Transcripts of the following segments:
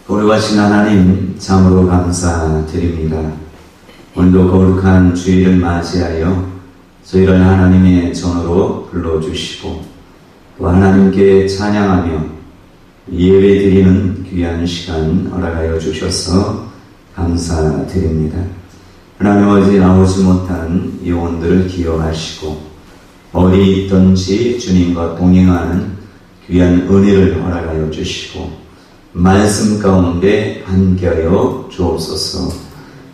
거룩하신 하나님, 참으로 감사드립니다. 오늘도 거룩한 주일을 맞이하여 저희를 하나님의 전으로 불러주시고 또 하나님께 찬양하며 예배드리는 귀한 시간 허락하여 주셔서 감사드립니다. 하나님 어디 나오지 못한 영혼들을 기억하시고 어디 있든지 주님과 동행하는 귀한 은혜를 허락하여 주시고 말씀 가운데 함께하여 주옵소서.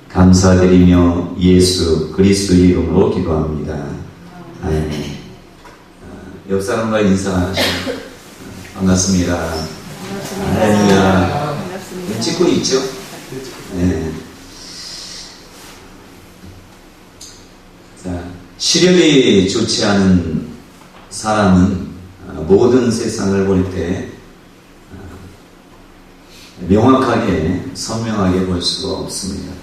감사드리며 예수 그리스도의 이름으로 기도합니다. 아멘. 옆 사람과 인사하시고 반갑습니다. 할렐루야. 찍고 있죠? 네. 자, 시력이 좋지 않은 사람은 모든 세상을 볼 때 명확하게 선명하게 볼 수가 없습니다.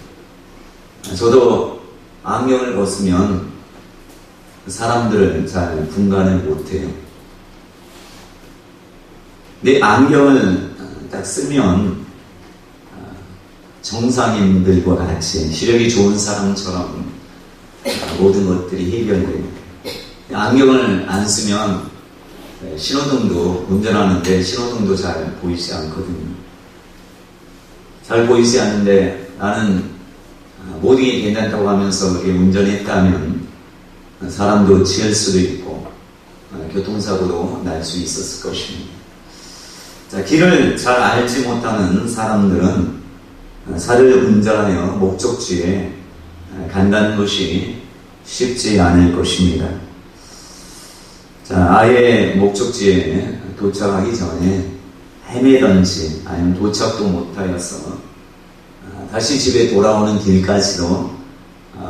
저도 안경을 벗으면 사람들을 잘 분간을 못해요. 근데 안경을 딱 쓰면 정상인들과 같이 시력이 좋은 사람처럼 모든 것들이 해결돼요. 안경을 안 쓰면 신호등도 운전하는데 신호등도 잘 보이지 않거든요. 잘 보이지 않는데 나는 모든 게 괜찮다고 하면서 그렇게 운전했다면 사람도 치일 수도 있고 교통사고도 날 수 있었을 것입니다. 자, 길을 잘 알지 못하는 사람들은 차를 운전하여 목적지에 간다는 것이 쉽지 않을 것입니다. 자, 아예 목적지에 도착하기 전에 헤매던지 아니면 도착도 못하여서 다시 집에 돌아오는 길까지도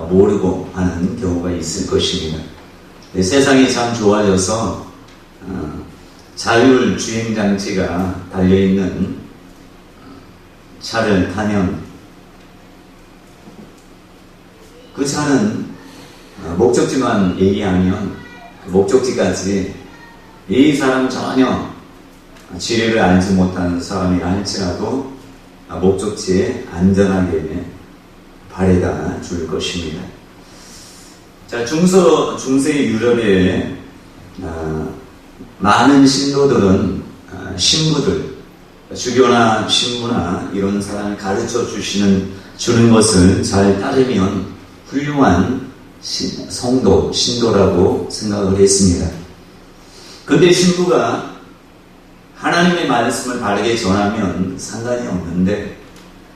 모르고 하는 경우가 있을 것입니다. 세상이 참 좋아져서 자율주행장치가 달려있는 차를 타면 그 차는 목적지만 얘기하면 목적지까지 이 사람 전혀 지뢰를 알지 못하는 사람이 할지라도 목적지에 안전하게 바래다 줄 것입니다. 자, 중세 유럽의 많은 신도들은 신부들, 주교나 신부나 이런 사람을 가르쳐 주는 것을 잘 따르면 훌륭한 성도, 신도라고 생각을 했습니다. 근데 신부가 하나님의 말씀을 바르게 전하면 상관이 없는데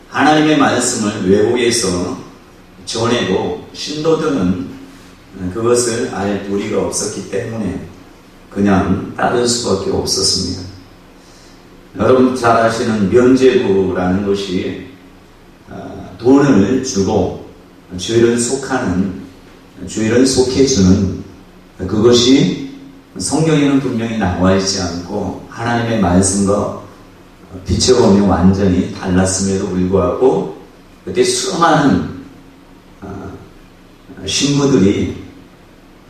하나님의 말씀을 외부에서 전해도 신도들은 그것을 알 도리가 없었기 때문에 그냥 따를 수밖에 없었습니다. 여러분 잘 아시는 면죄부라는 것이 돈을 주고 죄를 속해주는 그것이 성경에는 분명히 나와 있지 않고 하나님의 말씀과 비춰보면 완전히 달랐음에도 불구하고 그때 수많은 신부들이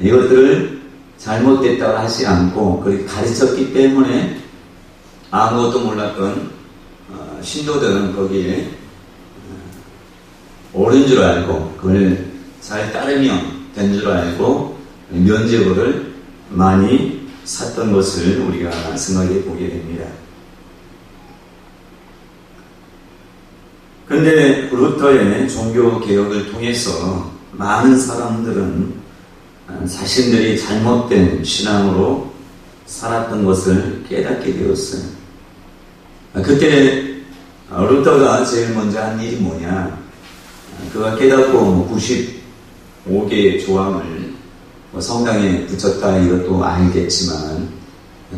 이것들을 잘못됐다고 하지 않고 그렇게 가르쳤기 때문에 아무것도 몰랐던 신도들은 거기에 옳은 줄 알고 그걸 잘 따르면 된 줄 알고 면죄부를 많이 샀던 것을 우리가 생각해 보게 됩니다. 그런데 루터의 종교개혁을 통해서 많은 사람들은 자신들이 잘못된 신앙으로 살았던 것을 깨닫게 되었어요. 그때 루터가 제일 먼저 한 일이 뭐냐, 그가 깨닫고 95개의 조항을 성당에 붙였다 이것도 알겠지만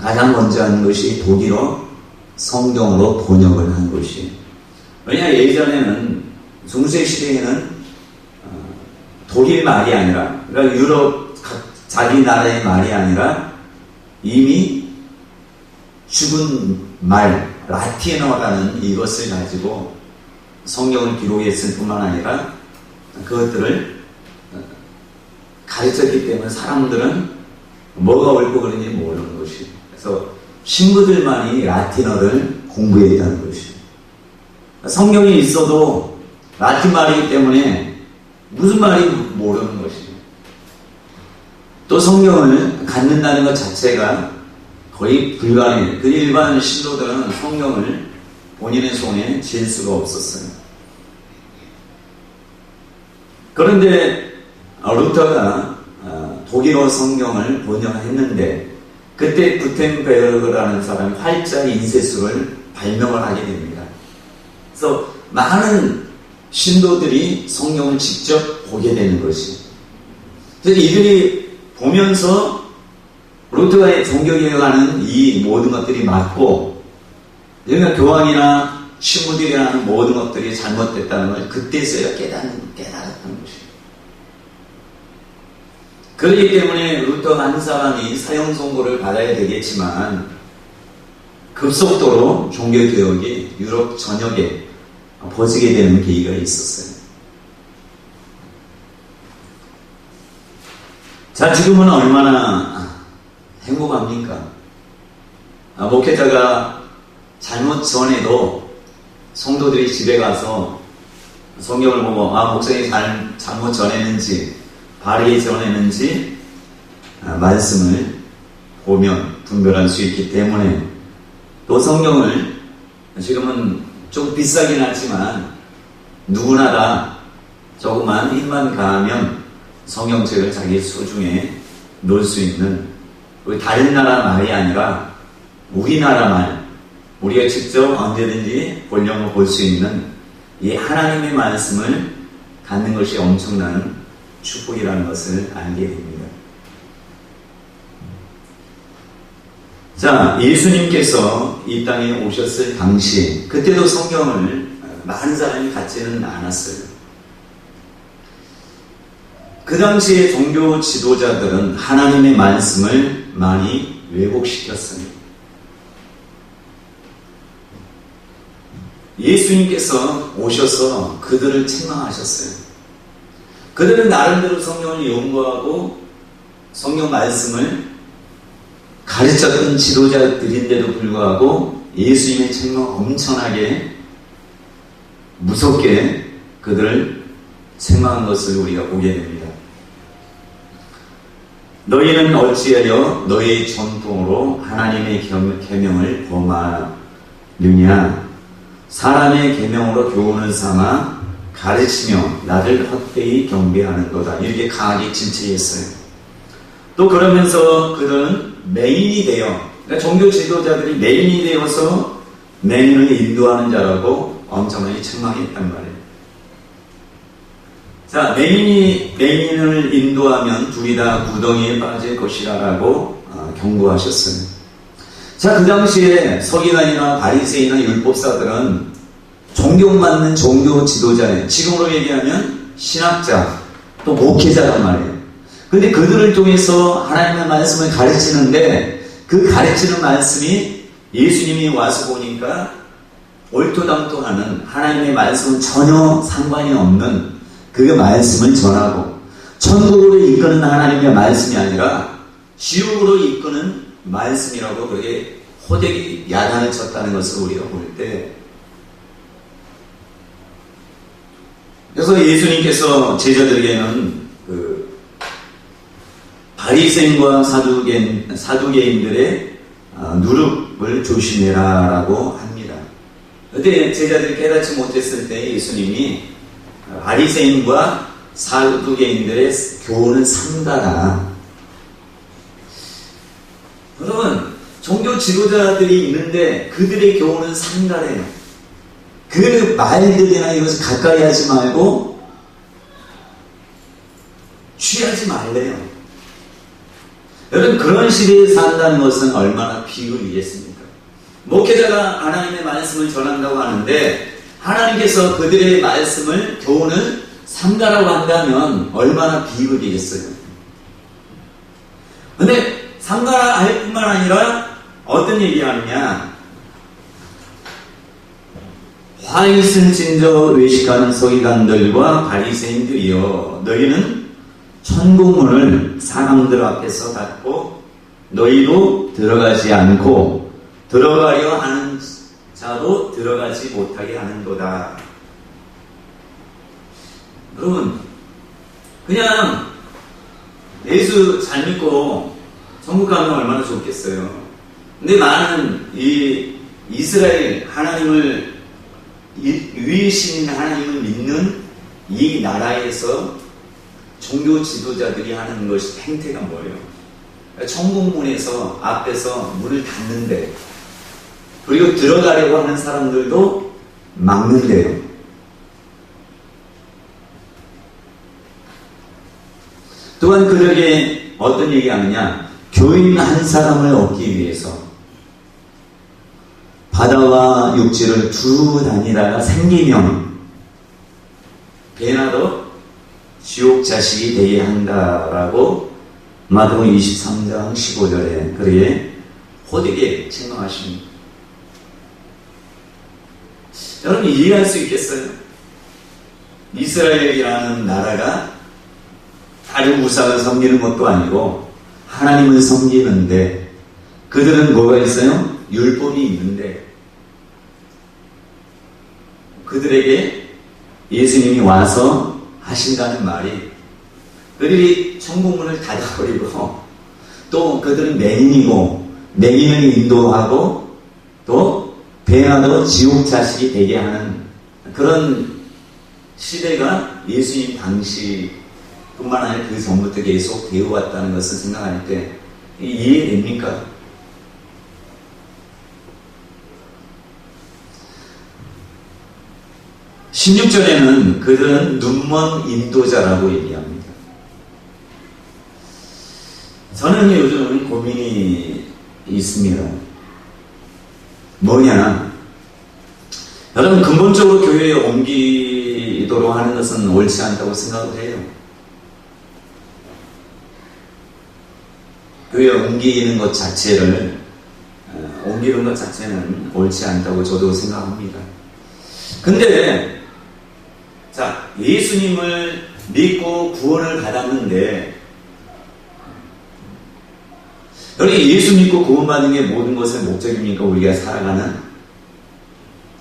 가장 먼저 한 것이 독일어 성경으로 번역을 한 것이에요. 왜냐, 예전에는 중세 시대에는 독일 말이 아니라, 그러니까 유럽 자기 나라의 말이 아니라 이미 죽은 말 라틴어라는 이것을 가지고 성경을 기록했을 뿐만 아니라 그것들을 가르쳤기 때문에 사람들은 뭐가 옳고 그른지 모르는 것이에요. 그래서 신부들만이 라틴어를 공부했다는 것이에요. 성경이 있어도 라틴 말이기 때문에 무슨 말인지 모르는 것이죠. 또 성경을 갖는다는 것 자체가 거의 불가능해요. 그 일반 신도들은 성경을 본인의 손에 쥘 수가 없었어요. 그런데 루터가 독일어 성경을 번역했는데 그때 구텐베르그라는 사람이 활자 인쇄술을 발명을 하게 됩니다. 그래서 많은 신도들이 성경을 직접 보게 되는 것이. 그래서 이들이 보면서 루터가 종교개혁하는 이 모든 것들이 맞고, 그러니까 교황이나 신부들이 하는 모든 것들이 잘못됐다는 걸 그때서야 깨달았던 것이에요. 그렇기 때문에 루터 한 사람이 사형 선고를 받아야 되겠지만 급속도로 종교개혁이 유럽 전역에 퍼지게 되는 계기가 있었어요. 자, 지금은 얼마나 행복합니까? 목회자가 잘못 전해도 성도들이 집에 가서 성경을 보고 목사님이 잘못 전했는지 바르게 전했는지 말씀을 보면 분별할 수 있기 때문에, 또 성경을 지금은 좀 비싸긴 하지만 누구나 다 조금만 힘만 가하면 성경책을 자기 수중에 놓을 수 있는, 다른 나라 말이 아니라 우리나라 말, 우리가 직접 언제든지 보려고 볼 수 있는 이 하나님의 말씀을 갖는 것이 엄청난 축복이라는 것을 알게 됩니다. 자, 예수님께서 이 땅에 오셨을 당시, 그때도 성경을 많은 사람이 갖지는 않았어요. 그 당시에 종교 지도자들은 하나님의 말씀을 많이 왜곡시켰습니다. 예수님께서 오셔서 그들을 책망하셨어요. 그들은 나름대로 성경을 연구하고 성경 말씀을 가르쳤던 지도자들인데도 불구하고 예수님의 책망 엄청나게 무섭게 그들을 책망한 것을 우리가 보게 됩니다. 너희는 어찌하여 너희의 전통으로 하나님의 계명을 범하느냐? 사람의 계명으로 교훈을 삼아 가르치며 나를 헛되이 경배하는도다. 이렇게 강하게 질책했어요. 또 그러면서 그들은 맹인이 되어, 그러니까 종교 지도자들이 맹인이 되어서 맹인을 인도하는 자라고 엄청나게 책망했단 말이에요. 자, 맹인을 인도하면 둘이 다 구덩이에 빠질 것이라고 경고하셨어요. 자, 그 당시에 서기관이나 바리새인이나 율법사들은 존경받는 종교 지도자예요. 지금으로 얘기하면 신학자, 또 목회자란 말이에요. 근데 그들을 통해서 하나님의 말씀을 가르치는데 그 가르치는 말씀이 예수님이 와서 보니까 얼토당토하는, 하나님의 말씀은 전혀 상관이 없는 그 말씀을 전하고, 천국으로 이끄는 하나님의 말씀이 아니라 지옥으로 이끄는 말씀이라고 그렇게 호되게 야단을 쳤다는 것을 우리가 볼 때, 그래서 예수님께서 제자들에게는 그 바리새인과 사두개인들의 누룩을 조심해라라고 합니다. 그때 제자들이 깨닫지 못했을 때 예수님이 바리새인과 사두개인들의 교훈을 삼가라. 여러분, 종교 지도자들이 있는데 그들의 교훈은 삼가래요. 그 말들이나 이것을 가까이 하지 말고 취하지 말래요. 여러분, 그런 시대에 산다는 것은 얼마나 비극이겠습니까? 목회자가 하나님의 말씀을 전한다고 하는데 하나님께서 그들의 말씀을, 교훈을 삼가라고 한다면 얼마나 비극이겠어요. 근데 삼가라 할 뿐만 아니라 어떤 얘기하느냐? 화 있은 진저 외식하는 서기관들과 바리새인들이여, 너희는 천국문을 사람들 앞에서 닫고 너희도 들어가지 않고 들어가려 하는 자 자도 들어가지 못하게 하는도다. 여러분, 그냥 예수 잘 믿고 천국 가면 얼마나 좋겠어요. 근데 많은 이 이스라엘 하나님을 위이신 하나님을 믿는 이 나라에서 종교 지도자들이 하는 것이 행태가 뭐예요? 천국문에서 앞에서 문을 닫는데, 그리고 들어가려고 하는 사람들도 막는데요. 또한 그들에게 어떤 얘기하느냐? 교인 한 사람을 얻기 위해서 바다와 육지를 두루 다니다가 생기면 배나도 지옥 자식이 되게 한다라고 마태복음 23장 15절에 그렇게 호되게 책망하십니다. 여러분 이해할 수 있겠어요? 이스라엘이라는 나라가 다른 우상을 섬기는 것도 아니고 하나님을 섬기는데, 그들은 뭐가 있어요? 율법이 있는데 그들에게 예수님이 와서 하신다는 말이, 그들이 천국문을 닫아버리고 또 그들은 맹인이고 맹인을 인도하고 또 배나도 지옥 자식이 되게 하는 그런 시대가 예수님 당시뿐만 아니라 그 전부터 계속 되어왔다는 것을 생각할 때 이해됩니까? 16절에는 그들은 눈먼 인도자라고 얘기합니다. 저는 요즘 고민이 있습니다. 뭐냐? 여러분 근본적으로 교회에 옮기도록 하는 것은 옳지 않다고 생각을 해요. 교회에 옮기는 것 자체는 옳지 않다고 저도 생각합니다. 근데 자, 예수님을 믿고 구원을 받았는데, 여기 예수 믿고 구원받는 게 모든 것의 목적입니까? 우리가 살아가는?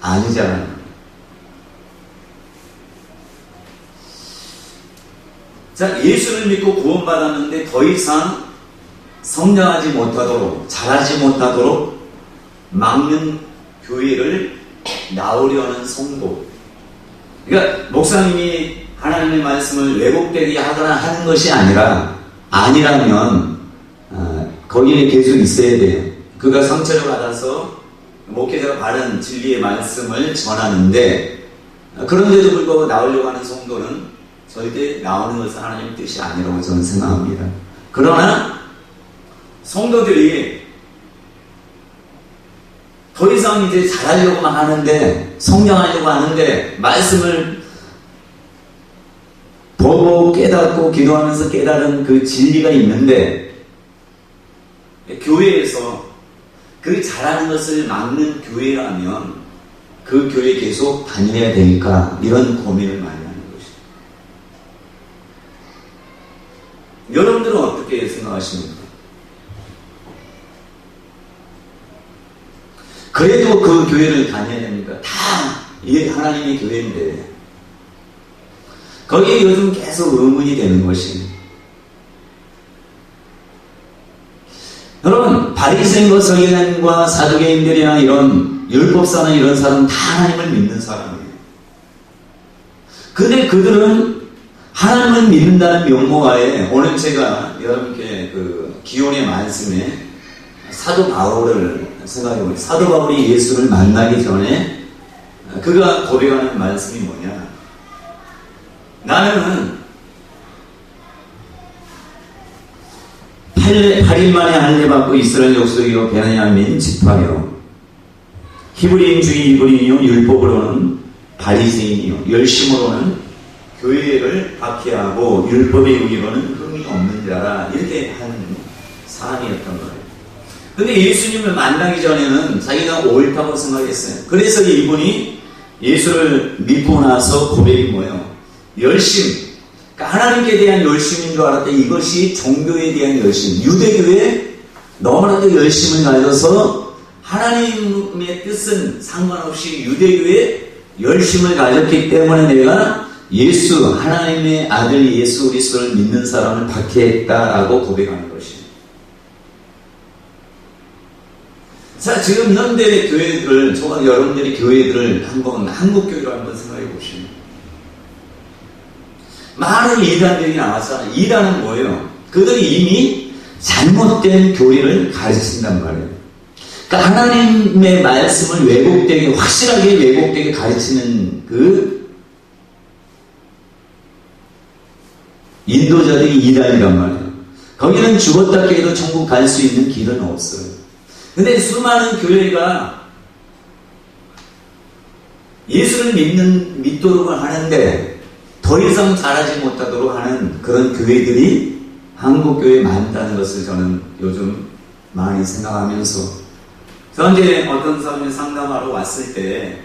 아니잖아요. 자, 예수를 믿고 구원받았는데 더 이상 성장하지 못하도록, 자라지 못하도록 막는 교회를 나오려는 성도. 그러니까 목사님이 하나님의 말씀을 왜곡되게 하거나 하는 것이 아니라면 거기에 계속 있어야 돼요. 그가 상처를 받아서 목회자가 바른 진리의 말씀을 전하는데, 그런데도 불구하고 나오려고 하는 성도는 절대 나오는 것은 하나님의 뜻이 아니라고 저는 생각합니다. 그러나 성도들이 더 이상 이제 잘하려고만 하는데, 성장하려고 하는데, 말씀을 보고 깨닫고 기도하면서 깨달은 그 진리가 있는데, 교회에서 그 잘하는 것을 막는 교회라면 그 교회에 계속 다녀야 되니까 이런 고민을 많이 하는 것이죠. 여러분들은 어떻게 생각하십니까? 그래도 그 교회를 다녀야 됩니까? 다 이게 하나님의 교회인데, 거기에 요즘 계속 의문이 되는 것이, 여러분 바리새인과 서기관과 사두개인들이나 이런 율법사나 이런 사람은 다 하나님을 믿는 사람이에요. 근데 그들은 하나님을 믿는다는 명목하에, 오늘 제가 여러분께 그 기온의 말씀에 사도 바울을 생각해보세요. 사도 바울이 예수를 만나기 전에 그가 고백하는 말씀이 뭐냐? 나는 8일 만에 할례받고 이스라엘 족속이요 베냐민 지파요, 히브리인 중에 히브리인이요, 율법으로는 바리새인이요, 열심으로는 교회를 박해하고 율법의 의의로는 흠이 없는 자라, 이렇게 한 사람이었던 거예요. 근데 예수님을 만나기 전에는 자기가 옳다고 생각했어요. 그래서 이분이 예수를 믿고 나서 고백이 뭐예요? 열심. 그러니까 하나님께 대한 열심인 줄 알았대. 이것이 종교에 대한 열심. 유대교에 너무나도 열심을 가져서 하나님의 뜻은 상관없이 유대교에 열심을 가졌기 때문에 내가 예수, 하나님의 아들 예수 그리스도를 믿는 사람을 박해했다라고 고백하는 것이에요. 자, 지금 현대 교회들을, 저와 여러분들이 교회들을 한번, 한국교회로 한번 생각해 보시면, 많은 이단들이 나왔잖아요. 이단은 뭐예요? 그들이 이미 잘못된 교리를 가르친단 말이에요. 그러니까 하나님의 말씀을 왜곡되게, 확실하게 왜곡되게 가르치는 그 인도자들이 이단이란 말이에요. 거기는 죽었다 깨도 천국 갈 수 있는 길은 없어요. 근데 수많은 교회가 예수를 믿도록 하는데 더 이상 잘하지 못하도록 하는 그런 교회들이 한국교회에 많다는 것을 저는 요즘 많이 생각하면서, 저한테 어떤 사람이 상담하러 왔을 때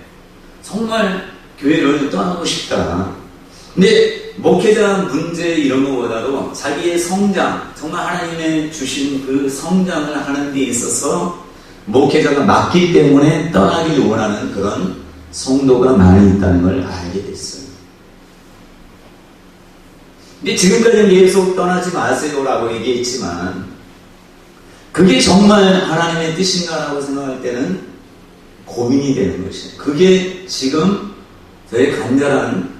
정말 교회를 떠나고 싶다. 근데 목회자 문제 이런 것보다도 자기의 성장, 정말 하나님의 주신 그 성장을 하는 데 있어서 목회자가 맞기 때문에 떠나길 원하는 그런 성도가 많이 있다는 걸 알게 됐어요. 근데 지금까지는 계속 떠나지 마세요라고 얘기했지만, 그게 정말 하나님의 뜻인가라고 생각할 때는 고민이 되는 것이에요. 그게 지금 저의 간절한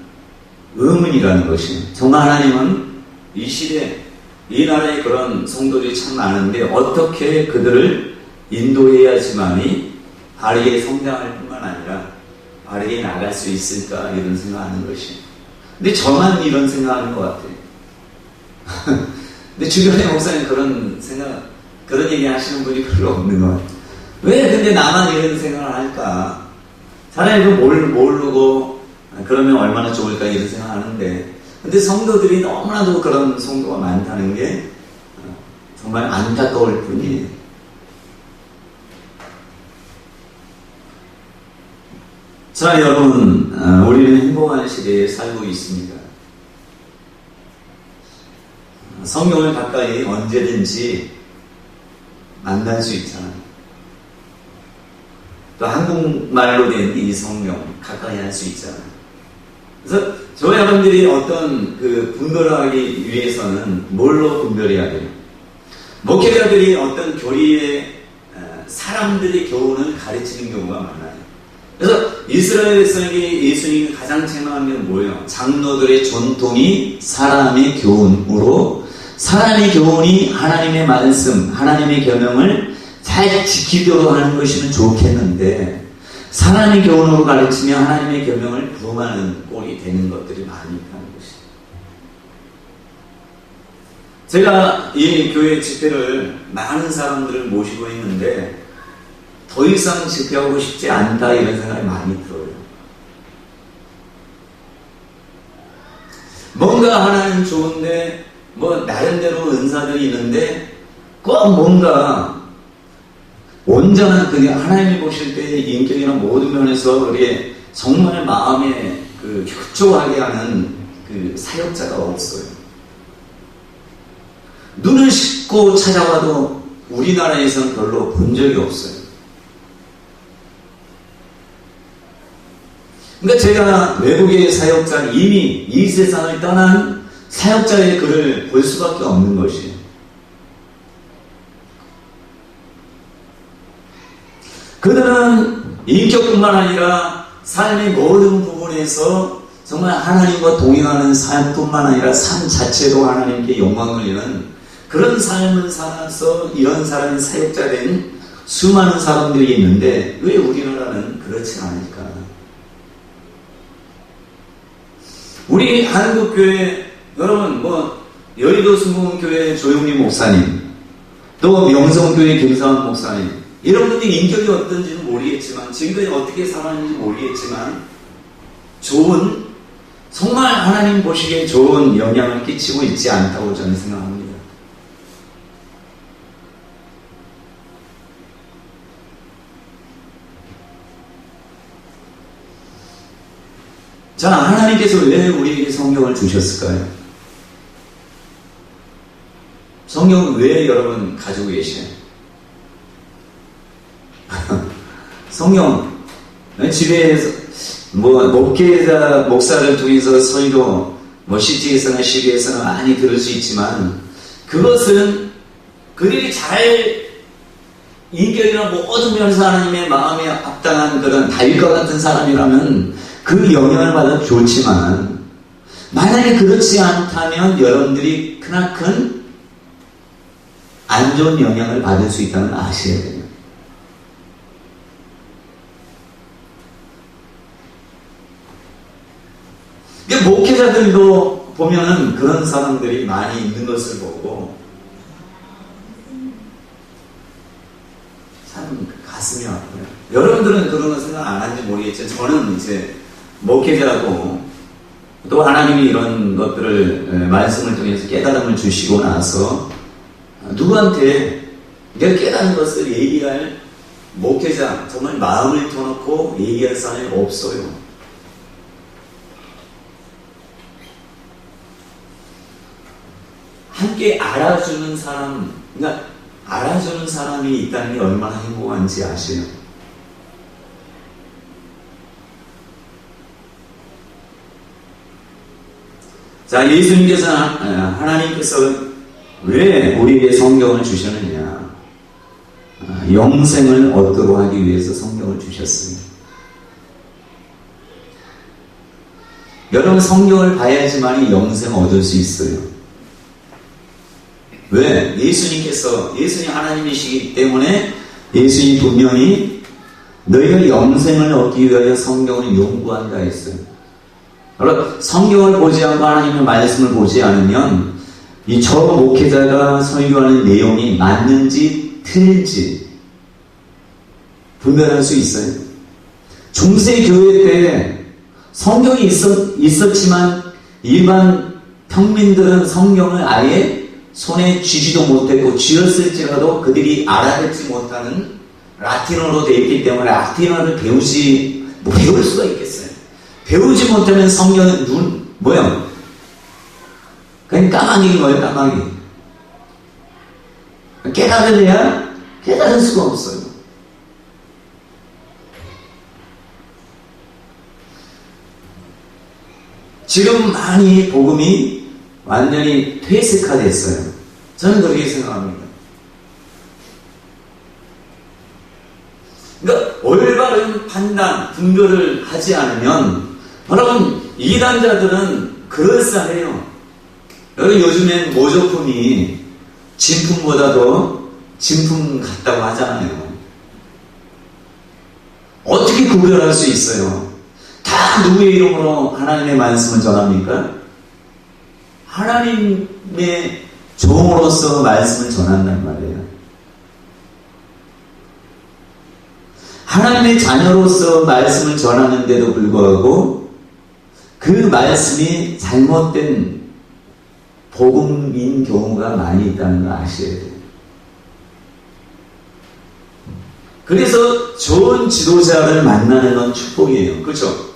의문이라는 것이에요. 정말 하나님은 이 시대, 이 나라에 그런 성도들이 참 많은데 어떻게 그들을 인도해야지만이 바르게 성장할 뿐만 아니라 바르게 나갈 수 있을까, 이런 생각하는 것이에요. 근데 저만 이런 생각하는 것 같아요. 근데 주변에 목사님 그런 생각, 그런 얘기 하시는 분이 별로 없는 것 같아요. 왜 근데 나만 이런 생각을 할까? 차라리 모르고 그러면 얼마나 좋을까, 이런 생각하는데, 근데 성도들이 너무나도 그런 성도가 많다는 게 정말 안타까울 뿐이에요. 자, 여러분, 우리는 행복한 시대에 살고 있습니다. 성경을 가까이 언제든지 만날 수 있잖아요. 또 한국말로 된 이 성경 가까이 할 수 있잖아요. 그래서 저와 여러분들이 어떤 그 분별을 하기 위해서는 뭘로 분별해야 돼요? 목회자들이 어떤 교리에 사람들의 교훈을 가르치는 경우가 많아요. 그래서 이스라엘 백성에게 예수님이 가장 책망한 게 뭐예요? 장로들의 전통이 사람의 교훈으로, 사람의 교훈이 하나님의 말씀, 하나님의 계명을 잘 지키도록 하는 것이면 좋겠는데, 사람의 교훈으로 가르치며 하나님의 계명을 부응하는 꼴이 되는 것들이 많이 있다는 것이죠. 제가 이 교회 집회를 많은 사람들을 모시고 있는데 더 이상 집회하고 싶지 않다, 이런 생각이 많이 들어요. 뭔가 하나는 좋은데 나름대로 은사들이 있는데 꼭 뭔가 온전한, 그게 하나님이 보실 때 인격이나 모든 면에서 그게 정말 마음에 협조하게 하는 그 사역자가 없어요. 눈을 씻고 찾아와도 우리나라에서는 별로 본 적이 없어요. 그러니까 제가 외국의 사역자, 이미 이 세상을 떠난 사역자의 글을 볼 수밖에 없는 것이에요. 그들은 인격뿐만 아니라 삶의 모든 부분에서 정말 하나님과 동행하는 삶뿐만 아니라 삶 자체도 하나님께 영광 돌리는 그런 삶을 살아서 이런 사람이 사역자된 수많은 사람들이 있는데 왜 우리나라는 그렇지 않을까? 우리 한국교회, 여러분 여의도 순복음교회 조용림 목사님, 또 명성교회 김사원 목사님, 이런 분들이 인격이 어떤지는 모르겠지만, 지금까지 어떻게 살았는지 모르겠지만 좋은, 정말 하나님 보시기에 좋은 영향을 끼치고 있지 않다고 저는 생각합니다. 자, 하나님께서 왜 우리에게 성경을 주셨을까요? 성경은 왜 여러분 가지고 계시나요? 성경, 집에서, 목사를 통해서 설교, CT에서나 CB에서나 많이 들을 수 있지만, 그것은 그들이 잘 인격이나 모든 면에서 하나님의 마음에 합당한 그런 다윗과 같은 사람이라면 그 영향을 받아 좋지만, 만약에 그렇지 않다면 여러분들이 크나큰 안 좋은 영향을 받을 수 있다는 걸 아셔야 돼요. 목회자들도 보면은 그런 사람들이 많이 있는 것을 보고 참 가슴이 아파요. 여러분들은 그런 거 생각 안 하는지 모르겠지만 저는 이제 목회자고 또 하나님이 이런 것들을 말씀을 통해서 깨달음을 주시고 나서 누구한테 내가 깨달은 것을 얘기할 목회자, 정말 마음을 터놓고 얘기할 사람이 없어요. 함께 알아주는 사람, 그러니까 알아주는 사람이 있다는 게 얼마나 행복한지 아세요? 자, 예수님께서, 하나님께서 왜 우리에게 성경을 주셨느냐? 영생을 얻도록 하기 위해서 성경을 주셨어요. 여러분, 성경을 봐야지만 영생을 얻을 수 있어요. 왜? 예수님 하나님이시기 때문에 예수님 분명히 너희가 영생을 얻기 위하여 성경을 연구한다 했어요. 여러분, 성경을 보지 않고 하나님의 말씀을 보지 않으면 이 저 목회자가 설교하는 내용이 맞는지 틀린지 분별할 수 있어요. 중세 교회 때 성경이 있었지만 일반 평민들은 성경을 아예 손에 쥐지도 못했고 쥐었을지라도 그들이 알아듣지 못하는 라틴어로 되어 있기 때문에 라틴어를 배울 수가 있겠어요. 배우지 못하면 성경은 뭐야? 그냥 까마귀인 거예요, 까마귀. 깨달으려야 깨달을 수가 없어요. 지금 많이 복음이 완전히 퇴색화됐어요. 저는 그렇게 생각합니다. 그러니까 올바른 판단, 분별을 하지 않으면 여러분 이단자들은 그럴싸해요. 여러분 요즘엔 모조품이 진품보다도 진품 같다고 하잖아요. 어떻게 구별할 수 있어요? 다 누구의 이름으로 하나님의 말씀을 전합니까? 하나님의 종으로서 말씀을 전한단 말이에요. 하나님의 자녀로서 말씀을 전하는데도 불구하고 그 말씀이 잘못된 복음인 경우가 많이 있다는 걸 아셔야 돼요. 그래서 좋은 지도자를 만나는 건 축복이에요. 그렇죠?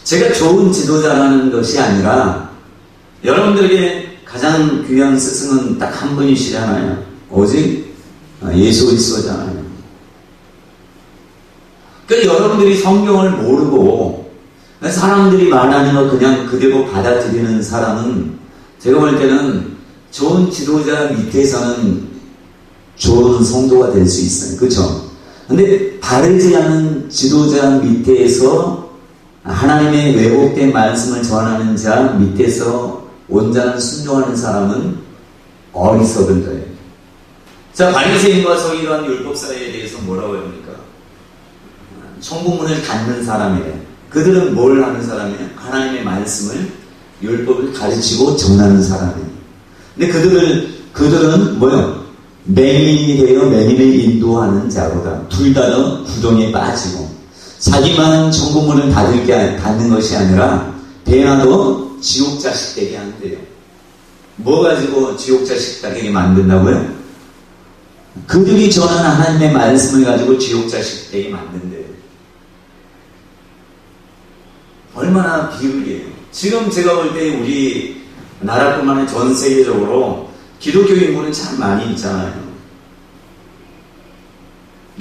제가 좋은 지도자라는 것이 아니라 여러분들에게 가장 귀한 스승은 딱 한 분이시잖아요. 오직 예수 그리스도잖아요. 그러니까 여러분들이 성경을 모르고 사람들이 말하는 거 그냥 그대로 받아들이는 사람은 제가 볼 때는 좋은 지도자 밑에서는 좋은 성도가 될 수 있어요. 그렇죠? 근데 바르지 않은 지도자 밑에서 하나님의 왜곡된 말씀을 전하는 자 밑에서 온전한 순종하는 사람은 어리석은 자예요. 자, 바리새인과 서기관 율법사에 대해서 뭐라고 합니까? 천국문을 닫는 사람이에요. 그들은 뭘 하는 사람이에요? 하나님의 말씀을 율법을 가르치고 전하는 사람이에요. 근데 그들은 뭐요? 맹인이 되어 맹인을 인도하는 자로다. 둘 다는 구덩이에 빠지고 자기만 천국문을 닫는 것이 아니라 배나도 지옥 자식 되게 한대요. 뭐 가지고 지옥 자식 되게 만든다고요? 그들이 전하는 하나님의 말씀을 가지고 지옥 자식 되게 만든대요. 얼마나 비극이에요. 지금 제가 볼 때 우리 나라뿐만 아니라 전 세계적으로 기독교 인구는 참 많이 있잖아요.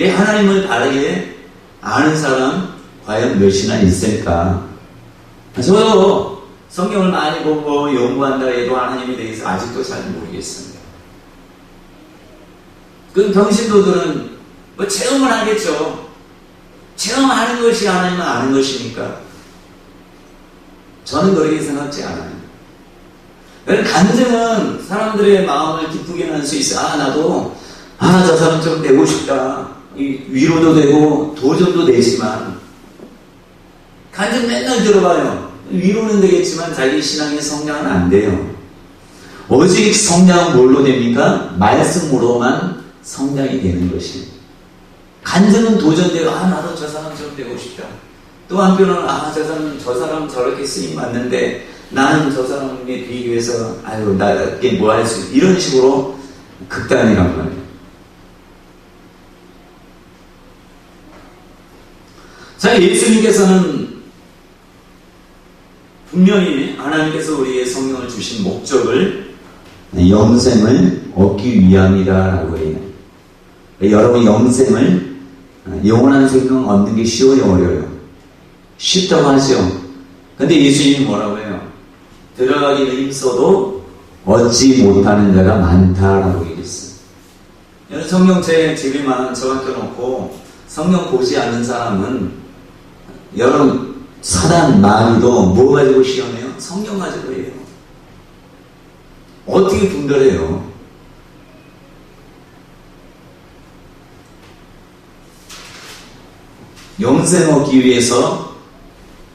내 하나님을 바르게 아는 사람 과연 몇이나 있을까? 저도 성경을 많이 보고 연구한다 해도 하나님에 대해서 아직도 잘 모르겠습니다. 그 병신도들은 뭐 체험을 하겠죠. 체험하는 것이 하나님을 아는 것이니까. 저는 그렇게 생각지 않아요. 간증은 사람들의 마음을 기쁘게 할 수 있어. 나도 저 사람처럼 되고 싶다. 위로도 되고 도전도 되지만 간증 맨날 들어봐요. 위로는 되겠지만 자기 신앙의 성장은 안 돼요. 오직 성장은 뭘로 됩니까? 말씀으로만 성장이 되는 것이. 간증은 도전되고 나도 저 사람처럼 되고 싶다. 또 한편으로는 저 사람 저렇게 쓰임 맞는데 나는 저 사람에 비교해서 나게 뭐 할 수 이런 식으로 극단이란 말이에요. 자, 예수님께서는 분명히 하나님께서 우리의 성령을 주신 목적을 영생을 얻기 위함이다라고 해요. 여러분 영생을 영원한 생명 얻는 게 쉬워요, 어려워요? 쉽다고 하죠. 근데 예수님이 뭐라고 해요? 들어가기는 힘써도 얻지 못하는 자가 많다라고 얘기했어요. 성경책 집에만 저한테 놓고 성경 보지 않는 사람은 여러분 사단 마귀도 뭐 가지고 시험해요? 성경 가지고 해요. 어떻게 분별해요? 영생 얻기 위해서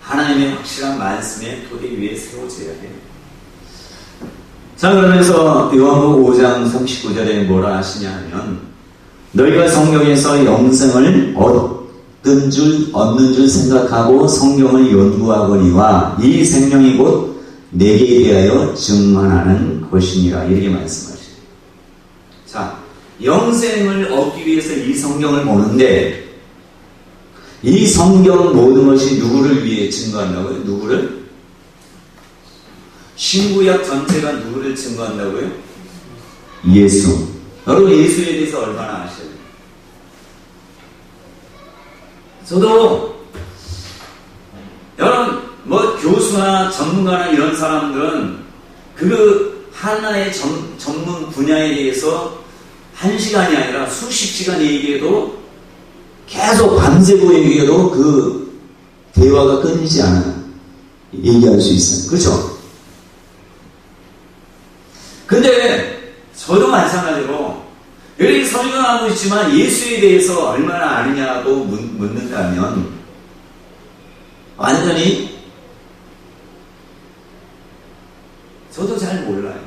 하나님의 확실한 말씀의 토대 위에 세워져야 해요. 자, 그러면서 요한복음 5장 39절에 뭐라 하시냐 하면 너희가 성경에서 영생을 얻는 줄 생각하고 성경을 연구하거니와 이 생명이 곧 내게 대하여 증언하는 것이니라 이렇게 말씀하시죠. 자, 영생을 얻기 위해서 이 성경을 보는데 이 성경 모든 것이 누구를 위해 증거한다고요? 누구를? 신구약 전체가 누구를 증거한다고요? 예수. 여러분 예수에 대해서 얼마나 아셔요? 저도 여러분 교수나 전문가나 이런 사람들은 그 하나의 전문 분야에 대해서 1시간이 아니라 수십 시간 얘기해도 계속 밤새고 얘기해도 그 대화가 끊이지 않아요. 얘기할 수 있어요. 그렇죠? 근데 저도 마찬가지로 이렇게 설교하고 있지만 예수에 대해서 얼마나 아느냐고 묻는다면 완전히 저도 잘 몰라요.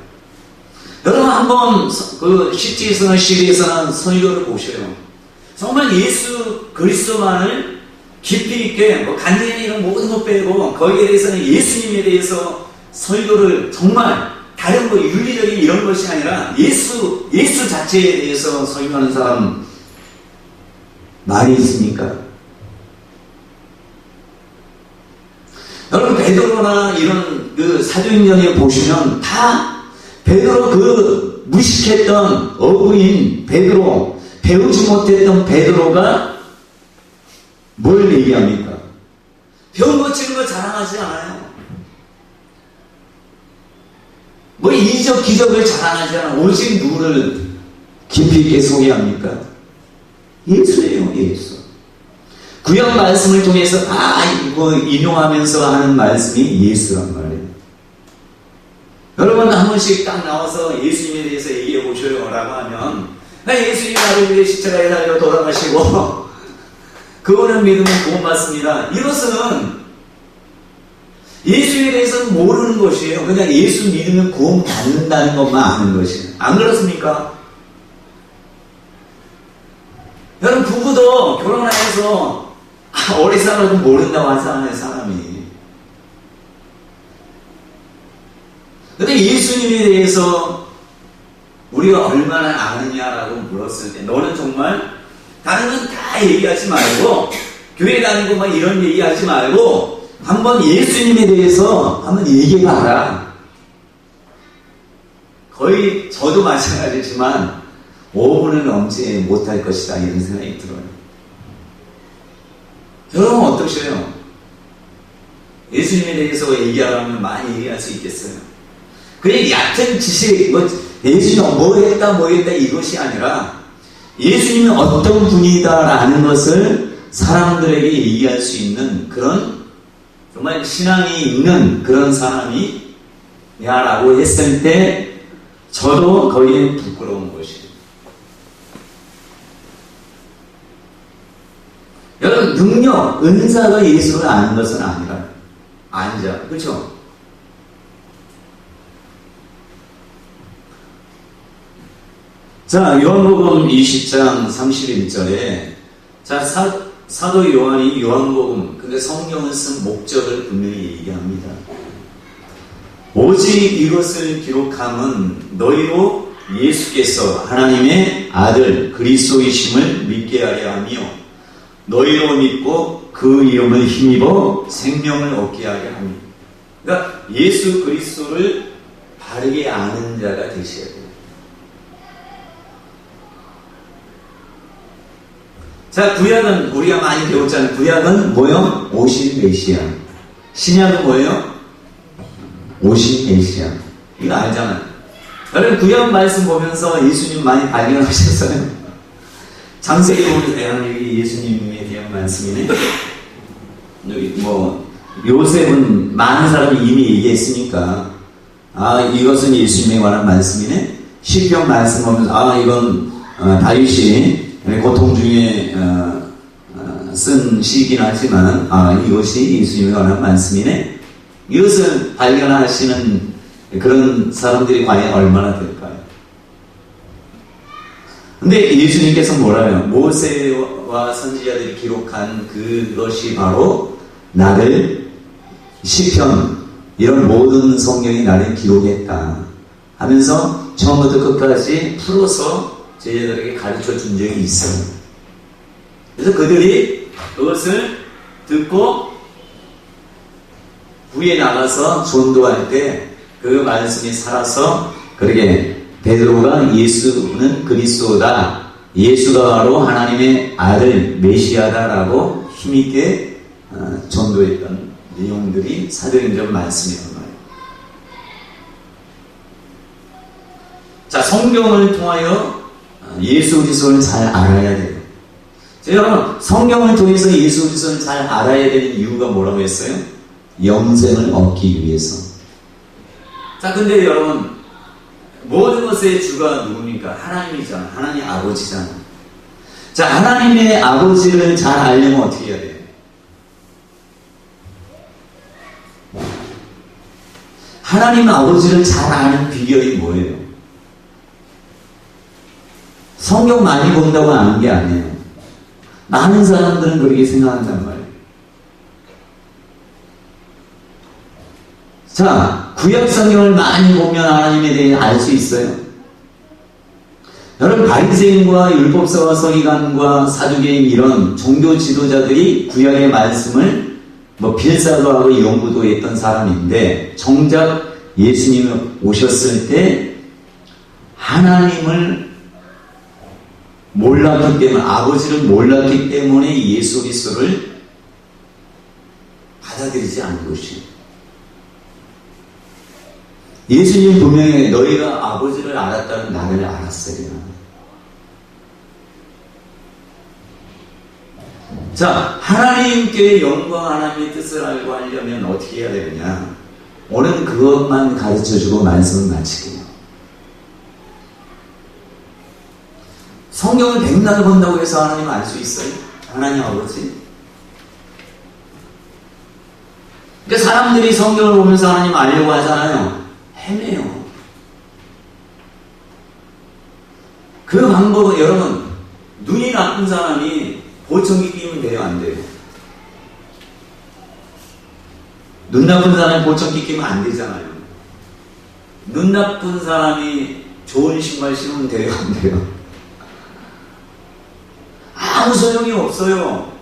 여러분 한번 그 CT에서나 CD에서나 설교를 보셔요. 정말 예수 그리스도만을 깊이 있게 간증이나 이런 모든 것 빼고 거기에 대해서는 예수님에 대해서 설교를 정말 다른 윤리적인 이런 것이 아니라 예수 자체에 대해서 설교하는 사람 많이 있습니까? 여러분 베드로나 이런 그 사도행전에 보시면 다 베드로 그 무식했던 어부인 베드로 배우지 못했던 베드로가 뭘 얘기합니까? 배운 거 치는 거 자랑하지 않아요. 이적 기적을 자랑하지 않아. 오직 누구를 깊이 있게 소개합니까? 예수예요, 예수. 구약 말씀을 통해서 이거 인용하면서 하는 말씀이 예수란 말이에요. 여러분 한 번씩 딱 나와서 예수님에 대해서 얘기해 보셔요 라고 하면 예수님이 나를 위해 십자가에 달려 돌아가시고 그거는 믿으면 구원받습니다. 이것은 예수에 대해서는 모르는 것이에요. 그냥 예수 믿으면 구원받는다는 것만 아는 것이에요. 안 그렇습니까? 여러분 부부도 결혼해서 어리석어도 모른다고 하잖아요, 사람이. 근데 예수님에 대해서 우리가 얼마나 아느냐라고 물었을 때 너는 정말 다른 건 다 얘기하지 말고 교회 다니고 막 이런 얘기하지 말고 한번 예수님에 대해서 한번 얘기해봐라. 거의 저도 마찬가지지만 5분을 넘지 못할 것이다, 이런 생각이 들어요. 여러분 어떠세요? 예수님에 대해서 얘기하라면 많이 얘기할 수 있겠어요. 그냥 얕은 지식, 예수님 뭐 했다 이것이 아니라 예수님은 어떤 분이다라는 것을 사람들에게 얘기할 수 있는 그런 정말 신앙이 있는 그런 사람이야 라고 했을 때 저도 거기에 부끄러운 것이에요. 여러분 능력, 은사가 예수를 아는 것은 아니라 아니죠. 그렇죠? 자, 요한복음 20장 31절에 자, 사도 요한이 요한복음, 근데 성경을 쓴 목적을 분명히 얘기합니다. 오직 이것을 기록함은 너희로 예수께서 하나님의 아들 그리스도이심을 믿게 하려 하며 너희로 믿고 그 이름을 힘입어 생명을 얻게 하려 하며. 그러니까 예수 그리스도를 바르게 아는 자가 되셔야 돼요. 자, 구약은 우리가 많이 배웠잖아요. 구약은 뭐요? 오신 메시아. 신약은 뭐예요? 오신 메시아. 이거 알잖아요. 여러분 구약 말씀 보면서 예수님 많이 발견하셨어요. 창세기 보면 여기 예수님에 대한 말씀이네. 여기 요셉은 많은 사람이 이미 얘기했으니까 이것은 예수님에 관한 말씀이네. 시편 말씀 보면서 이건 다윗이 고통 중에 쓴 시이긴 하지만 이것이 예수님에 관한 말씀이네. 이것을 발견하시는 그런 사람들이 과연 얼마나 될까요? 근데 예수님께서 뭐라요? 모세와 선지자들이 기록한 그것이 바로 나를, 시편, 이런 모든 성경이 나를 기록했다 하면서 처음부터 끝까지 풀어서 제자들에게 가르쳐 준 적이 있어요. 그래서 그들이 그것을 듣고 후에 나가서 전도할 때 그 말씀이 살아서 그렇게 베드로가 예수는 그리스도다, 예수가 바로 하나님의 아들 메시아다라고 힘있게 전도했던 내용들이 사도행전 말씀이란 말이에요. 자, 성경을 통하여 예수 그리스도를 잘 알아야 돼요. 여러분 성경을 통해서 예수 그리스도를 잘 알아야 되는 이유가 뭐라고 했어요? 영생을 얻기 위해서. 자, 근데 여러분 모든 것의 주가 누굽니까? 하나님이잖아. 하나님 아버지잖아. 자, 하나님의 아버지를 잘 알려면 어떻게 해야 돼요? 하나님 아버지를 잘 아는 비결이 뭐예요? 성경 많이 본다고 아는 게 아니에요. 많은 사람들은 그렇게 생각한단 말이에요. 자, 구약 성경을 많이 보면 하나님에 대해 알 수 있어요. 여러분 바리새인과 율법사와 서기관과 사두개인 이런 종교 지도자들이 구약의 말씀을 필사도 하고 연구도 했던 사람인데 정작 예수님이 오셨을 때 하나님을 몰랐기 때문에, 아버지를 몰랐기 때문에 예수 그리스도를 받아들이지 않은 것이에요. 예수님 분명히 너희가 아버지를 알았다면 나를 알았으리라. 자, 하나님께 영광, 하나님의 뜻을 알고 하려면 어떻게 해야 되느냐? 오늘 그것만 가르쳐주고 말씀을 마치게요. 성경을 백날 본다고 해서 하나님 알 수 있어요? 하나님 아버지? 그러니까 사람들이 성경을 보면서 하나님 알려고 하잖아요. 헤매요. 그 방법은 여러분, 눈이 나쁜 사람이 보청기 끼면 돼요? 안 돼요? 눈 나쁜 사람이 보청기 끼면 안 되잖아요. 눈 나쁜 사람이 좋은 신발 신으면 돼요? 안 돼요? 아무 소용이 없어요.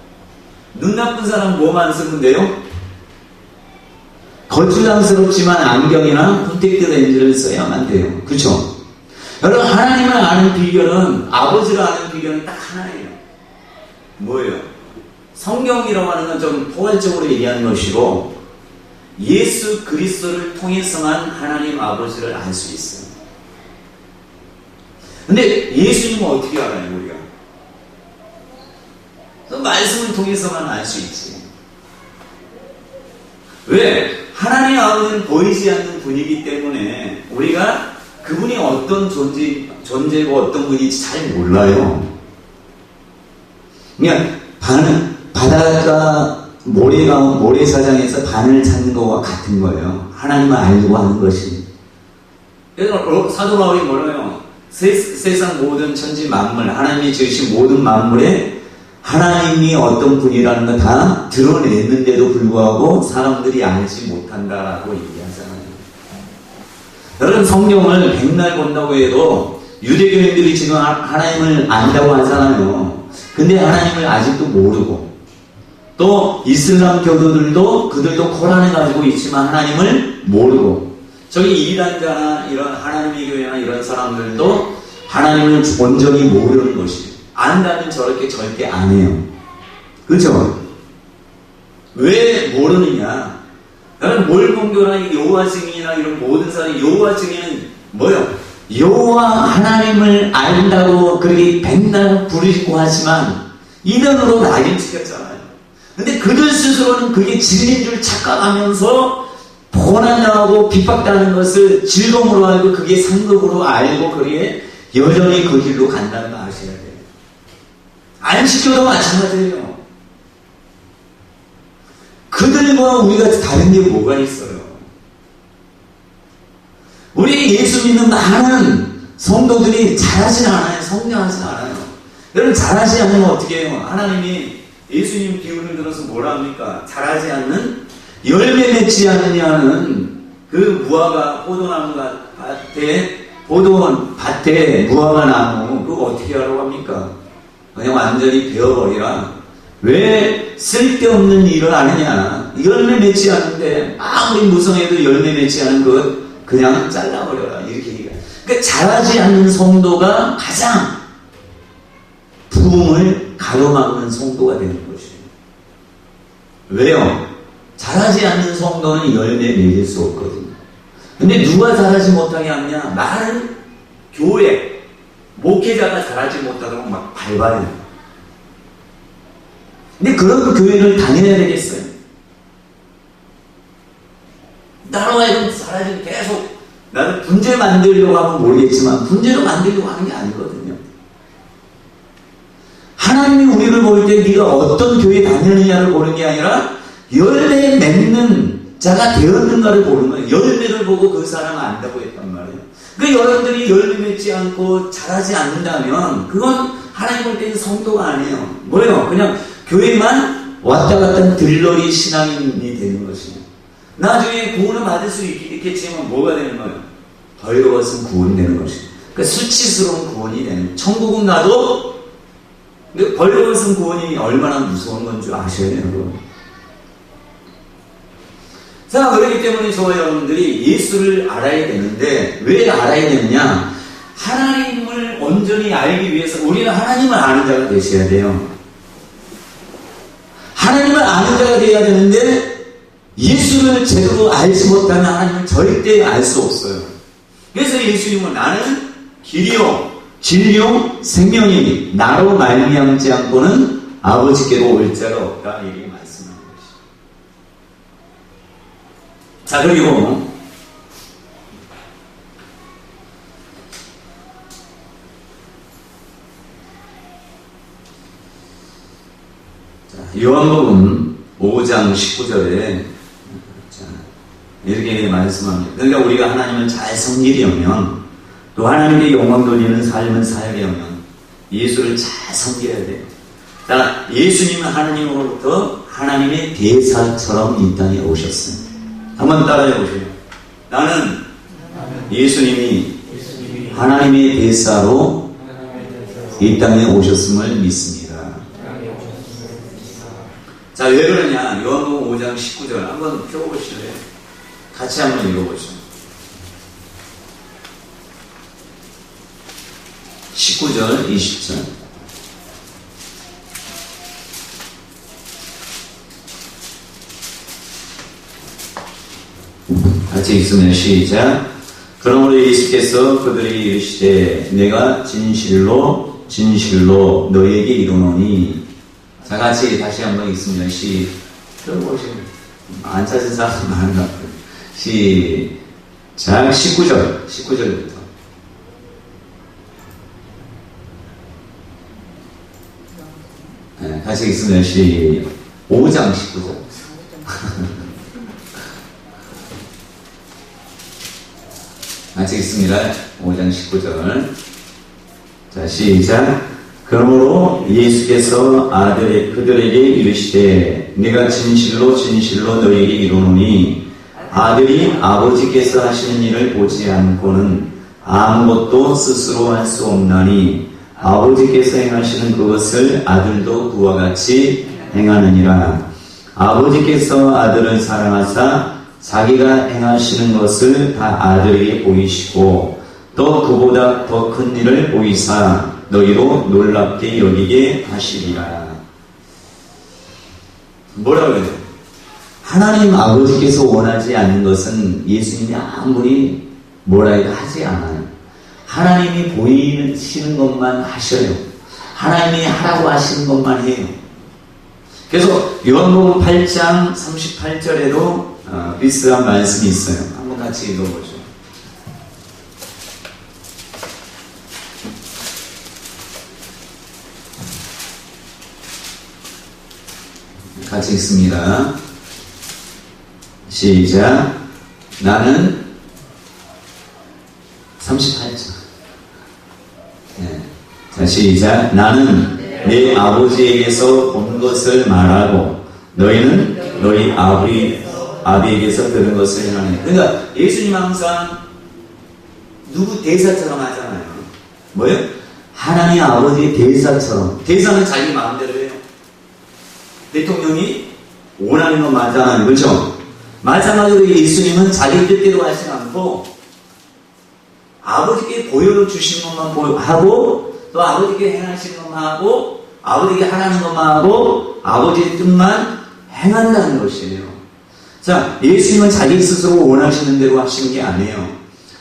눈 나쁜 사람 뭐만 쓰면 돼요? 거추장스럽지만 안경이나 콘택트 렌즈를 써야만 돼요. 그렇죠? 여러분, 하나님을 아는 비결은, 아버지를 아는 비결은 딱 하나예요. 뭐예요? 성경이라고 하는 건 좀 포괄적으로 얘기하는 것이고, 예수 그리스도를 통해서만 하나님 아버지를 알 수 있어요. 근데 예수님은 어떻게 알아요, 우리가? 그 말씀을 통해서만 알 수 있지. 왜? 하나님 아버지는 보이지 않는 분이기 때문에 우리가 그분이 어떤 존재고 어떤 분인지 잘 몰라요. 그냥 바닷가 모래사장에서 바늘 찾는 것과 같은 거예요. 하나님을 알고 하는 것이. 그래서 사도 바울이 뭐래요? 세상 모든 천지 만물, 하나님이 지으신 모든 만물에 하나님이 어떤 분이라는 거 다 드러냈는데도 불구하고 사람들이 알지 못한다라고 얘기하잖아요. 여러분, 성경을 백날 본다고 해도 유대교인들이 지금 하나님을 안다고 하잖아요. 근데 하나님을 아직도 모르고, 또 이슬람 교도들도 그들도 코란을 가지고 있지만 하나님을 모르고, 저기 이단자나 이런 하나님의 교회나 이런 사람들도 하나님을 온전히 모르는 것이에요. 안다면 저렇게 절대 안 해요. 그렇죠? 왜 모르느냐? 나는 몰공교나 여호와 증인이나 이런 모든 사람이, 여호와 증인은 뭐요? 여호와 하나님을 안다고 그렇게 백날 부르고 하지만 이단으로 낙인시켰잖아요. 근데 그들 스스로는 그게 진리인 줄 착각하면서 고난당하고 핍박당하는 것을 즐거움으로 알고 그게 상급으로 알고 그게 여전히 그 길로 간다는 거 아셔야 돼요. 안식교도 마찬가지예요. 그들과 우리가 다른 게 뭐가 있어요? 우리 예수 믿는 많은 성도들이 잘하진 않아요. 성장하진 않아요. 여러분, 잘하지 않으면 어떻게 해요? 하나님이 예수님 비유를 들어서 뭐라 합니까? 잘하지 않는, 열매 맺지 않느냐는 그 무화과 포도나무가 밭에 무화과 나무, 그거 어떻게 하라고 합니까? 그냥 완전히 베어버리라. 왜 쓸데없는 일을 하느냐? 열매 맺지 않는데 아무리 무성해도 열매 맺지 않은 것 그냥 잘라버려라. 이렇게 얘기해요. 그러니까 잘하지 않는 성도가 가장 부흥을 가로막는 성도가 되는 것이에요. 왜요? 잘하지 않는 성도는 열매 맺을 수 없거든요. 근데 누가 잘하지 못하게 하느냐? 많은 교회, 목회자가 잘하지 못하도록 막 밟아요. 근데 그런 교회를 다녀야 되겠어요? 나로 하여금 잘하지, 계속 나는 분재 만들려고 하면 모르겠지만 분재로 만들려고 하는 게 아니거든요. 하나님이 우리를 볼 때 네가 어떤 교회에 다니느냐를 보는 게 아니라 열매 맺는 자가 되었는가를 보는 거예요. 열매를 보고 그 사람을 안다고 했단 말이에요. 그러니까 여러분들이 열매 맺지 않고 잘하지 않는다면 그건 하나님 볼 때는 성도가 아니에요. 뭐예요? 그냥 교회만 왔다 갔다 하는 들러리 신앙인이 되는 것이에요. 나중에 구원을 받을 수 있겠지만 뭐가 되는 거예요? 벌거벗은 구원되는 것이에요. 그러니까 수치스러운 구원이 되는, 천국은 가도 벌거벗은 구원이 얼마나 무서운 건 줄 아셔야 되는 거예요. 자, 그렇기 때문에 저와 여러분들이 예수를 알아야 되는데, 왜 알아야 되느냐? 하나님을 온전히 알기 위해서 우리는 하나님을 아는 자가 되셔야 돼요. 하나님을 아는 자가 되어야 되는데, 예수를 제대로 알지 못하면 하나님을 절대 알 수 없어요. 그래서 예수님은 나는 길이요 진리요 생명이니 나로 말미암지 않고는 아버지께로 올 자가 없다, 이렇게 말씀하는 것이죠. 자, 그리고 요한복음 5장 19절에 이렇게 말씀합니다. 그러니까 우리가 하나님을 잘 섬기려면, 또 하나님께 영광 돌리는 삶을 살려면 예수를 잘 섬겨야 돼요. 자, 예수님은 하나님으로부터 하나님의 대사처럼 이 땅에 오셨습니다. 한번 따라해 보세요. 나는 예수님이 하나님의 대사로 이 땅에 오셨음을 믿습니다. 자, 왜 그러냐? 요한복음 5장 19절 한번 펴보실래요? 같이 한번 읽어보시죠. 19절, 20절. 같이 읽으면 시작. 그러므로 예수께서 그들에게 이르시되 내가 진실로 진실로 너희에게 이르노니. 자, 같이 다시 한번 읽으면 안 찾은 사람 많은 것 같아요. 시작. 19절부터. 네, 같이 읽으면 5장 19절. 같이 읽습니다. 5장 19절. 자, 시작. 그러므로 예수께서 그들에게 이르시되 내가 진실로 진실로 너희에게 이르노니 아들이 아버지께서 하시는 일을 보지 않고는 아무것도 스스로 할 수 없나니 아버지께서 행하시는 그것을 아들도 그와 같이 행하느니라. 아버지께서 아들을 사랑하사 자기가 행하시는 것을 다 아들에게 보이시고 또 그보다 더 큰 일을 보이사 너희로 놀랍게 여기게 하시리라. 뭐라고 해요? 하나님 아버지께서 원하지 않는 것은 예수님이 아무리 뭐라 해도 하지 않아요. 하나님이 보이시는 것만 하셔요. 하나님이 하라고 하시는 것만 해요. 그래서 요한복음 8장 38절에도 비슷한 말씀이 있어요. 한번 같이 읽어보죠. 같이 읽습니다. 시작. 나는 38절. 네. 자, 시작. 나는 내 아버지에게서 본 것을 말하고 너희는 너희 아비에게서 들은 것을 행하니. 그러니까 예수님 항상 누구 대사처럼 하잖아요. 뭐예요? 하나님 아버지의 대사처럼. 대사는 자기 마음대로 해요. 대통령이 원하는 건 맞잖아요. 그렇죠? 마찬가지로 예수님은 자기 뜻대로 하지 않고 아버지께 보여를 주시는 것만 하고 또 아버지께 행하시는 것만 하고 아버지께 하라는 것만 하고 아버지의 뜻만 행한다는 것이에요. 자, 예수님은 자기 스스로 원하시는 대로 하시는 게 아니에요.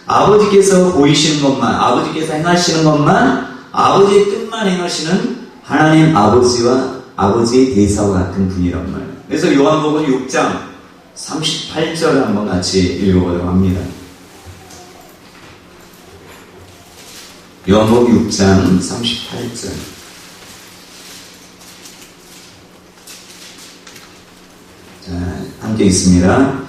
아버지께서 보이시는 것만, 아버지께서 행하시는 것만, 아버지의 뜻만 행하시는 하나님 아버지와 아버지의 대사와 같은 분이란 말이에요. 그래서 요한복음 6장 38절을 한번 같이 읽어보도록 합니다. 요한복음 6장 38절. 자, 함께 있습니다.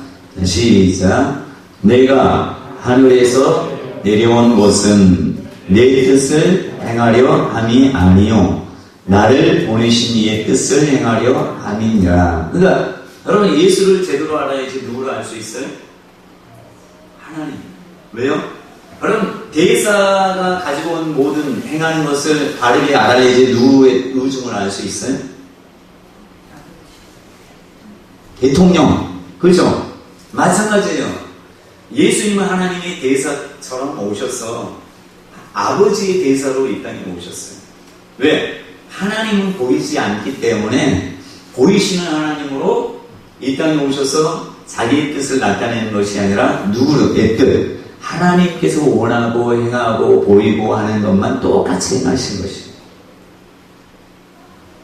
시작. 내가 하늘에서 내려온 것은 내 뜻을 행하려 함이 아니요 나를 보내신 이의 뜻을 행하려 함이니라. 그러니까 여러분 예수를 제대로 알아야지 누구를 알 수 있어요? 하나님. 왜요? 여러분 대사가 가지고 온 모든 행하는 것을 바르게 알아야지 누구의 의중을 알 수 있어요? 대통령. 그렇죠? 마찬가지예요. 예수님은 하나님의 대사처럼 오셔서 아버지의 대사로 이 땅에 오셨어요. 왜? 하나님은 보이지 않기 때문에 보이시는 하나님으로 이 땅에 오셔서 자기의 뜻을 나타내는 것이 아니라 누구의 뜻? 하나님께서 원하고 행하고 보이고 하는 것만 똑같이 행하신 것이에요.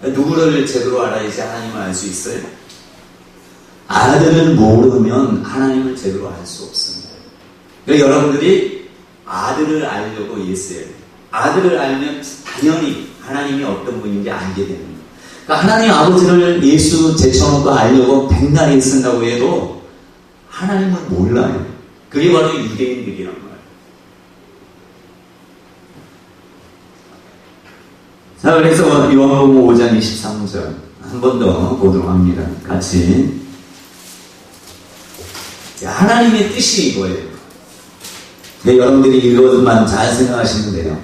누구를 제대로 알아야지 하나님을 알 수 있어요? 아들을 모르면 하나님을 제대로 알 수 없습니다. 그러니까 여러분들이 아들을 알려고 예수해야 돼요. 아들을 알면 당연히 하나님이 어떤 분인지 알게 됩니다. 그러니까 하나님 아버지를 예수 제쳐놓고 알려고 백날이 쓴다고 해도 하나님을 몰라요. 그게 바로 유대인들이란 말이에요. 자, 그래서 요한복음 5장 23절 한 번 더 보도록 합니다. 같이. 하나님의 뜻이 이거예요. 여러분들이 이것만 잘 생각하시면 돼요.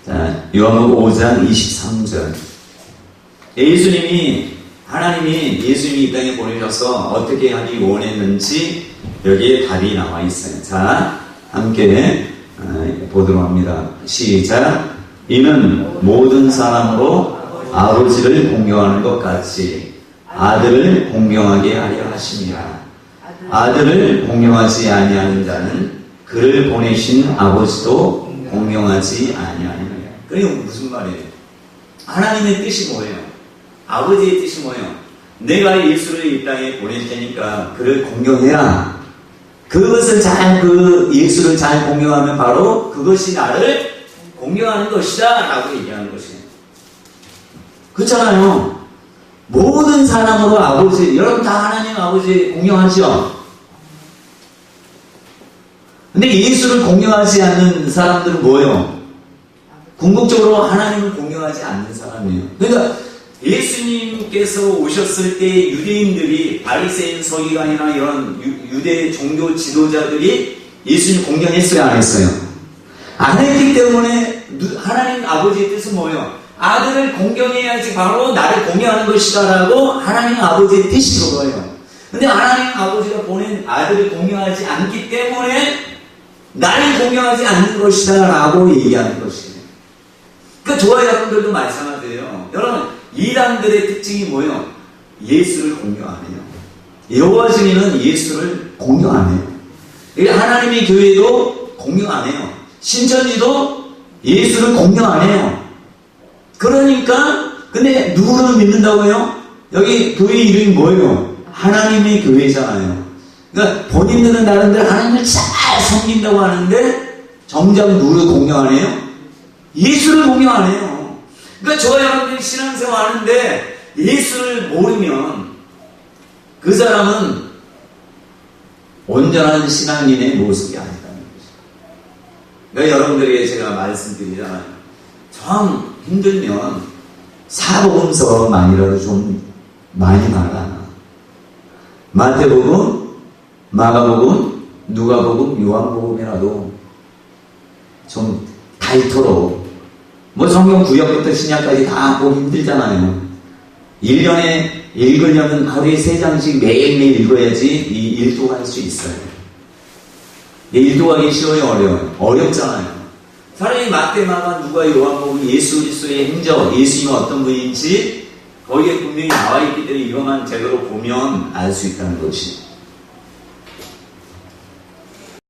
자, 요한복음 5장 23절. 하나님이 예수님이 이 땅에 보내셔서 어떻게 하기 원했는지 여기에 답이 나와 있어요. 자, 함께 보도록 합니다. 시작. 이는 모든 사람으로 아버지를 공경하는 것 같이 아들을 공경하게 하려 하심이라. 아들을 공경하지 아니하는 자는 그를 보내신 아버지도 공경하지 아니하느니라. 그게 무슨 말이에요? 하나님의 뜻이 뭐예요? 아버지의 뜻이 뭐예요? 내가 예수를 이 땅에 보낼 테니까 그를 공경해라. 그것을 예수를 잘 공경하면 바로 그것이 나를 공경하는 것이다 라고 얘기하는 것이에요. 그렇잖아요. 모든 사람으로 아버지, 여러분 다 하나님 아버지 공경하죠? 근데 예수를 공경하지 않는 사람들은 뭐예요? 궁극적으로 하나님을 공경하지 않는 사람이에요. 그러니까 예수님께서 오셨을 때 유대인들이 바리새인 서기관이나 이런 유대 종교 지도자들이 예수님 공경했어요? 안 했어요? 안 했기 때문에 하나님 아버지의 뜻은 뭐예요? 아들을 공경해야지 바로 나를 공경하는 것이다 라고 하나님 아버지의 뜻이 그거예요. 근데 하나님 아버지가 보낸 아들을 공경하지 않기 때문에 나를 공경하지 않는 것이다 라고 얘기하는 것이에요. 그러니까 저와 여러분들도 마찬가지예요. 여러분 이단들의 특징이 뭐예요? 예수를 공경 안 해요. 여호와 증인은 예수를 공경 안 해요. 하나님의 교회도 공경 안 해요. 신천지도 예수를 공경 안 해요. 그러니까 근데 누구를 믿는다고 해요? 여기 교회 이름이 뭐예요? 하나님의 교회잖아요. 그러니까 본인들은 나름대로 하나님을 잘 섬긴다고 하는데 정작 누구를 공경 안 해요? 예수를 공경 안 해요. 그러니까 저와 여러분들이 신앙생활 하는데 예수를 모르면 그 사람은 온전한 신앙인의 모습이 아니라는 거죠. 그러니까 여러분들에게 제가 말씀드리잖아요. 참 힘들면 사복음서만이라도 좀 많이 말아. 마태복음, 마가복음, 누가복음, 요한복음이라도 좀 닳도록 뭐 성경 구약부터 신약까지 다 보기 힘들잖아요. 1년에 읽으려면 하루에 3장씩 매일매일 읽어야지 이 일독할 수 있어요. 일독하기 쉬워요? 어려워요? 어렵잖아요. 사람이 마태, 마가, 누가, 요한복음, 예수 그리스도의 행적, 예수님은 어떤 분인지 거기에 분명히 나와 있기 때문에 이것만 제대로 보면 알 수 있다는 것이.